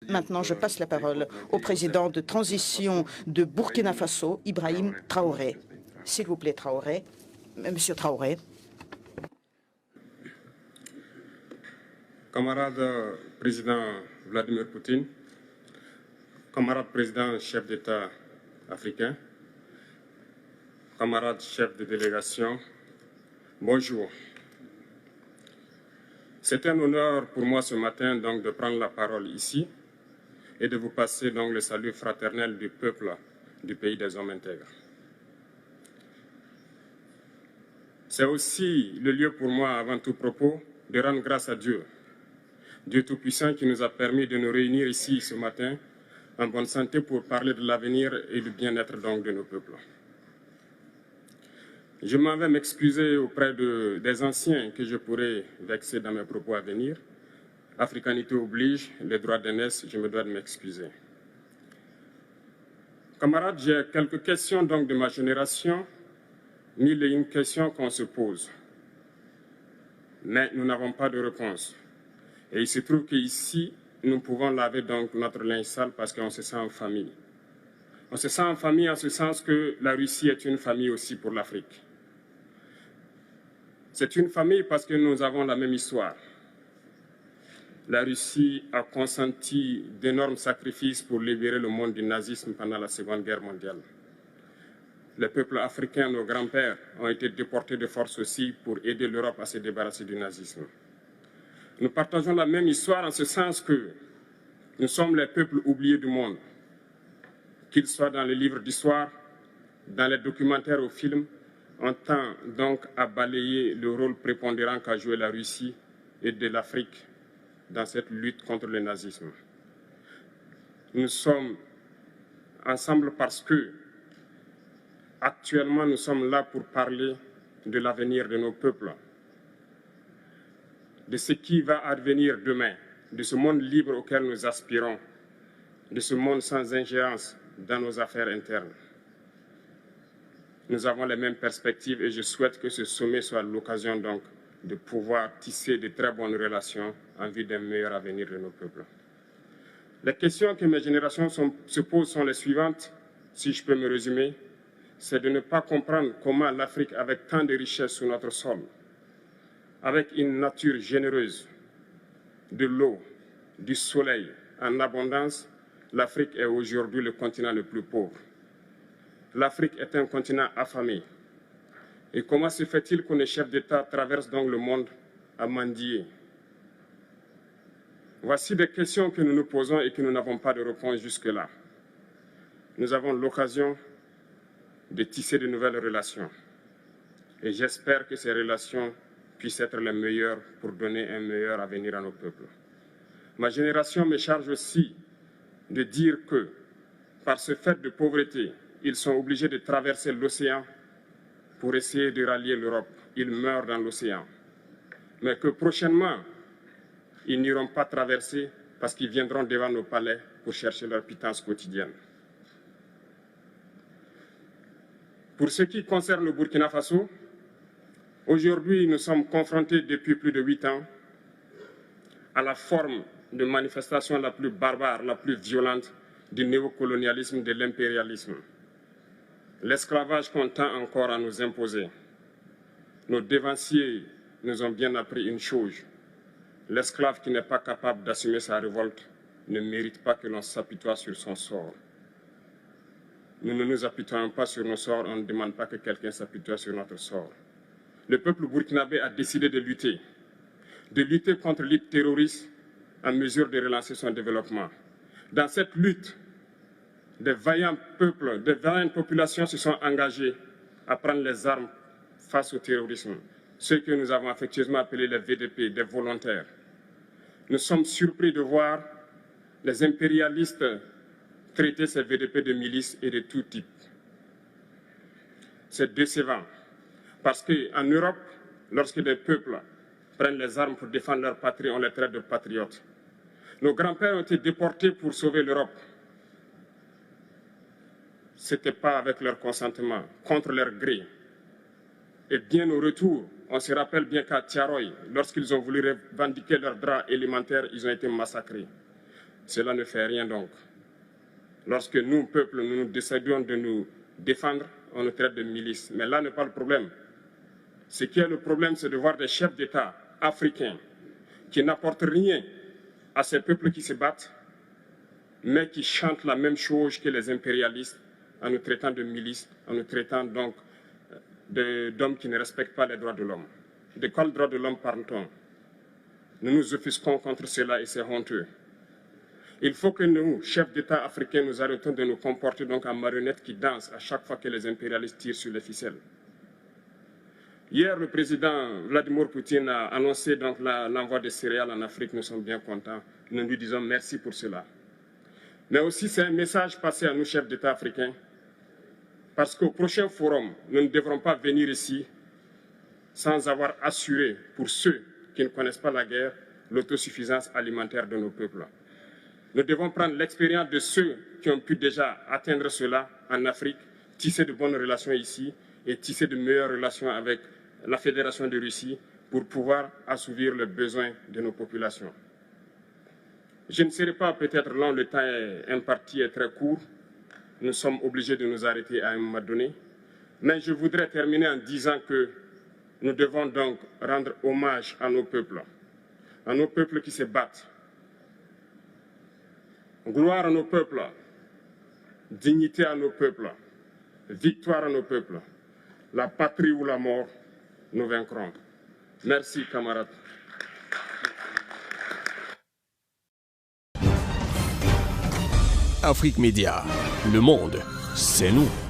Maintenant, je passe la parole au président de transition de Burkina Faso, Ibrahim Traoré. S'il vous plaît, Traoré. Monsieur Traoré. Camarade président Vladimir Poutine, camarade président chef d'État africain, camarade chef de délégation, bonjour. C'est un honneur pour moi ce matin donc de prendre la parole ici et de vous passer donc le salut fraternel du peuple du pays des hommes intègres. C'est aussi le lieu pour moi, avant tout propos, de rendre grâce à Dieu, Dieu Tout-Puissant qui nous a permis de nous réunir ici ce matin en bonne santé pour parler de l'avenir et du bien-être donc de nos peuples. Je m'en vais m'excuser auprès des anciens que je pourrais vexer dans mes propos à venir. Africanité oblige, les droits d'aînesse, je me dois de m'excuser. Camarades, j'ai quelques questions donc de ma génération, mille et une questions qu'on se pose. Mais nous n'avons pas de réponse. Et il se trouve qu'ici, nous pouvons laver donc notre linge sale parce qu'on se sent en famille. On se sent en famille en ce sens que la Russie est une famille aussi pour l'Afrique. C'est une famille parce que nous avons la même histoire. La Russie a consenti d'énormes sacrifices pour libérer le monde du nazisme pendant la Seconde Guerre mondiale. Les peuples africains, nos grands-pères, ont été déportés de force aussi pour aider l'Europe à se débarrasser du nazisme. Nous partageons la même histoire en ce sens que nous sommes les peuples oubliés du monde, qu'ils soient dans les livres d'histoire, dans les documentaires ou films, on tend donc à balayer le rôle prépondérant qu'a joué la Russie et de l'Afrique dans cette lutte contre le nazisme. Nous sommes ensemble parce que, actuellement, nous sommes là pour parler de l'avenir de nos peuples, de ce qui va advenir demain, de ce monde libre auquel nous aspirons, de ce monde sans ingérence dans nos affaires internes. Nous avons les mêmes perspectives et je souhaite que ce sommet soit l'occasion donc de pouvoir tisser de très bonnes relations en vue d'un meilleur avenir de nos peuples. Les questions que mes générations se posent sont les suivantes, si je peux me résumer, c'est de ne pas comprendre comment l'Afrique, avec tant de richesses sous notre sol, avec une nature généreuse, de l'eau, du soleil en abondance, l'Afrique est aujourd'hui le continent le plus pauvre. L'Afrique est un continent affamé. Et comment se fait-il que les chefs d'État traversent donc le monde à mendier? Voici des questions que nous nous posons et que nous n'avons pas de réponse jusque-là. Nous avons l'occasion de tisser de nouvelles relations. Et j'espère que ces relations puissent être les meilleures pour donner un meilleur avenir à nos peuples. Ma génération me charge aussi de dire que, par ce fait de pauvreté, ils sont obligés de traverser l'océan pour essayer de rallier l'Europe. Ils meurent dans l'océan. Mais que prochainement, ils n'iront pas traverser parce qu'ils viendront devant nos palais pour chercher leur pitance quotidienne. Pour ce qui concerne le Burkina Faso, aujourd'hui, nous sommes confrontés depuis plus de 8 ans à la forme de manifestation la plus barbare, la plus violente du néocolonialisme, de l'impérialisme. L'esclavage qu'on tend encore à nous imposer. Nos dévanciers nous ont bien appris une chose. L'esclave qui n'est pas capable d'assumer sa révolte ne mérite pas que l'on s'apitoie sur son sort. Nous ne nous apitoyons pas sur nos sorts, on ne demande pas que quelqu'un s'apitoie sur notre sort. Le peuple burkinabé a décidé de lutter contre le terrorisme en mesure de relancer son développement. Dans cette lutte, des vaillants peuples, des vaillantes populations se sont engagées à prendre les armes face au terrorisme, ceux que nous avons affectueusement appelés les VDP, des volontaires. Nous sommes surpris de voir les impérialistes traiter ces VDP de milices et de tout type. C'est décevant, parce qu'en Europe, lorsque des peuples prennent les armes pour défendre leur patrie, on les traite de patriotes. Nos grands-pères ont été déportés pour sauver l'Europe. Ce n'était pas avec leur consentement, contre leur gré. Et bien au retour, on se rappelle bien qu'à Tiaroy, lorsqu'ils ont voulu revendiquer leurs droits élémentaires, ils ont été massacrés. Cela ne fait rien donc. Lorsque nous, peuple, nous décidons de nous défendre, on nous traite de milices. Mais là n'est pas le problème. Ce qui est le problème, c'est de voir des chefs d'État africains qui n'apportent rien à ces peuples qui se battent, mais qui chantent la même chose que les impérialistes en nous traitant de milices, en nous traitant donc d'hommes qui ne respectent pas les droits de l'homme. De quels droits de l'homme parle-t-on? Nous nous offusquons contre cela et c'est honteux. Il faut que nous, chefs d'État africains, nous arrêtons de nous comporter donc en marionnettes qui dansent à chaque fois que les impérialistes tirent sur les ficelles. Hier, le président Vladimir Poutine a annoncé donc l'envoi de céréales en Afrique. Nous sommes bien contents. Nous lui disons merci pour cela. Mais aussi, c'est un message passé à nous, chefs d'État africains, parce qu'au prochain forum, nous ne devrons pas venir ici sans avoir assuré, pour ceux qui ne connaissent pas la guerre, l'autosuffisance alimentaire de nos peuples. Nous devons prendre l'expérience de ceux qui ont pu déjà atteindre cela en Afrique, tisser de bonnes relations ici et tisser de meilleures relations avec la Fédération de Russie pour pouvoir assouvir les besoins de nos populations. Je ne serai pas peut-être long, le temps imparti est très court. Nous sommes obligés de nous arrêter à un moment donné. Mais je voudrais terminer en disant que nous devons donc rendre hommage à nos peuples qui se battent. Gloire à nos peuples, dignité à nos peuples, victoire à nos peuples. La patrie ou la mort, nous vaincrons. Merci, camarades. Afrique Média, le monde, c'est nous.